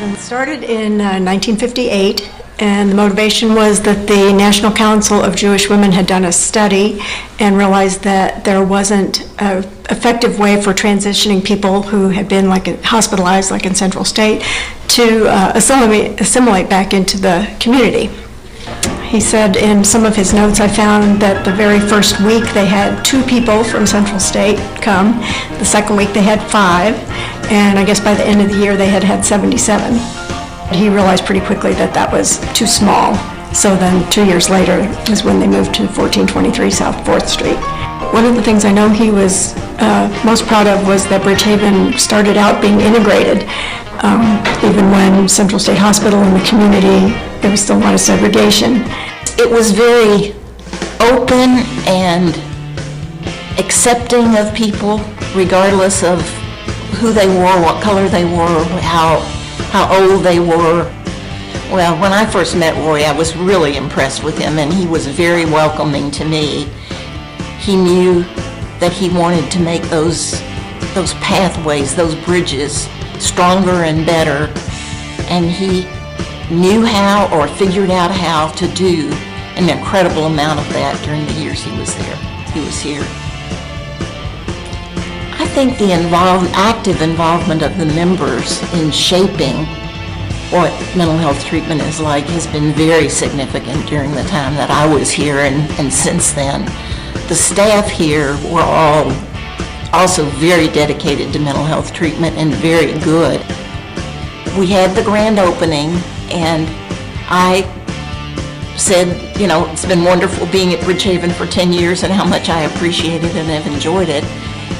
Bridgehaven started in 1958, and the motivation was that the National Council of Jewish Women had done a study and realized that there wasn't an effective way for transitioning people who had been hospitalized, like in Central State, to assimilate back into the community. He said in some of his notes, I found that the very first week they had 2 people from Central State come. The second week they had 5, and I guess by the end of the year they had 77. He realized pretty quickly that that was too small. So then 2 years later is when they moved to 1423 South 4th Street. One of the things I know he was most proud of was that Bridgehaven started out being integrated. Even when Central State Hospital and the community, there was still a lot of segregation. It was very open and accepting of people, regardless of who they were, what color they were, how old they were. Well, when I first met Roy, I was really impressed with him, and he was very welcoming to me. He knew that he wanted to make those pathways, those bridges, stronger and better, and he knew how or figured out how to do an incredible amount of that during the years he was there. He was here. I think the active involvement of the members in shaping what mental health treatment is like has been very significant during the time that I was here and since then. The staff here were all also very dedicated to mental health treatment and very good. We had the grand opening, and I said, you know, it's been wonderful being at Bridgehaven for 10 years and how much I appreciate it and have enjoyed it,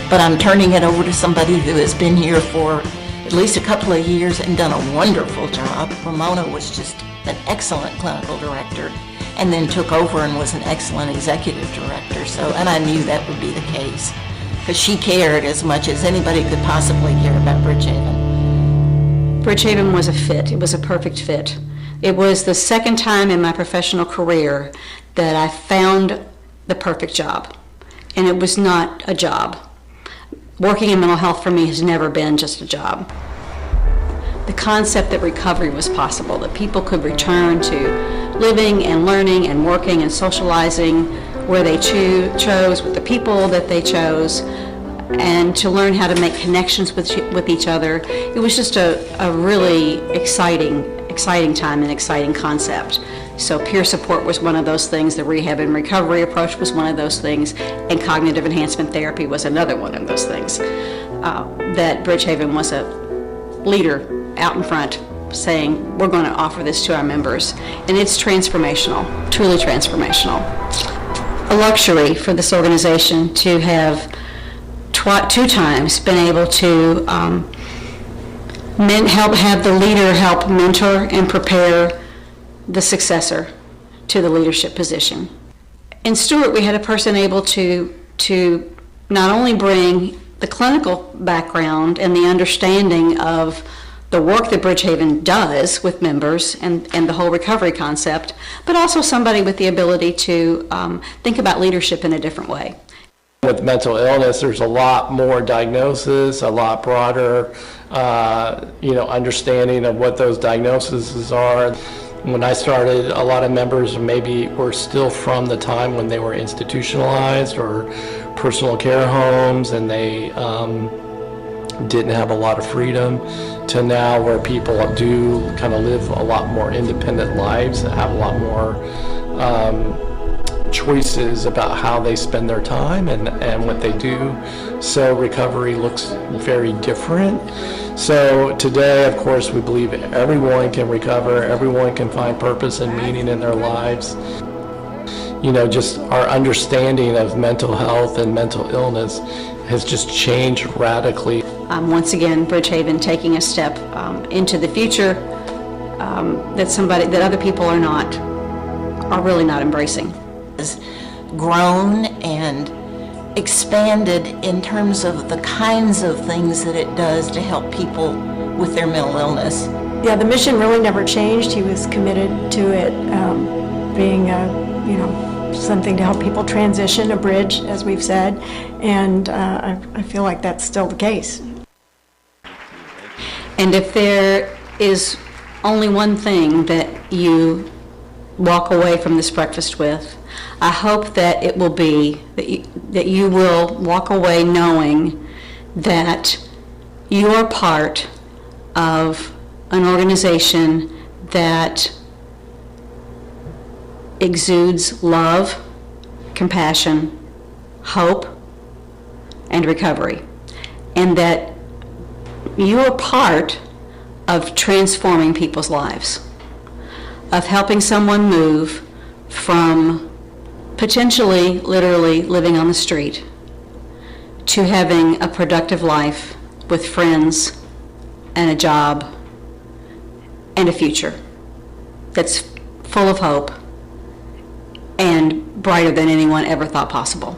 but I'm turning it over to somebody who has been here for at least a couple of years and done a wonderful job. Ramona was just an excellent clinical director and then took over and was an excellent executive director. And I knew that would be the case because she cared as much as anybody could possibly care about Bridgehaven. Bridgehaven was a fit. It was a perfect fit. It was the second time in my professional career that I found the perfect job, and it was not a job. Working in mental health for me has never been just a job. The concept that recovery was possible, that people could return to living and learning and working and socializing where they chose, with the people that they chose, and to learn how to make connections with each other. It was just a really exciting time and exciting concept. So peer support was one of those things, the rehab and recovery approach was one of those things, and cognitive enhancement therapy was another one of those things. That Bridgehaven was a leader out in front saying, we're going to offer this to our members, and it's transformational, truly transformational. A luxury for this organization to have 2 times been able to have the leader help mentor and prepare the successor to the leadership position. In Stewart, we had a person able to not only bring the clinical background and the understanding of the work that Bridgehaven does with members and the whole recovery concept, but also somebody with the ability to think about leadership in a different way. With mental illness, there's a lot more diagnosis, a lot broader understanding of what those diagnoses are. When I started, a lot of members maybe were still from the time when they were institutionalized or personal care homes, and they didn't have a lot of freedom, to now where people do kind of live a lot more independent lives, have a lot more choices about how they spend their time and what they do. So recovery looks very different. So today, of course, we believe everyone can recover, everyone can find purpose and meaning in their lives. You know, just our understanding of mental health and mental illness has just changed radically. Once again, Bridgehaven taking a step into the future that other people are really not embracing. Has grown and expanded in terms of the kinds of things that it does to help people with their mental illness. Yeah, the mission really never changed. He was committed to it being something to help people transition, a bridge, as we've said, and I feel like that's still the case. And if there is only one thing that you walk away from this breakfast with. I hope that it will be, that you will walk away knowing that you are part of an organization that exudes love, compassion, hope, and recovery, and that you are part of transforming people's lives, of helping someone move from potentially, literally living on the street to having a productive life with friends and a job and a future that's full of hope and brighter than anyone ever thought possible.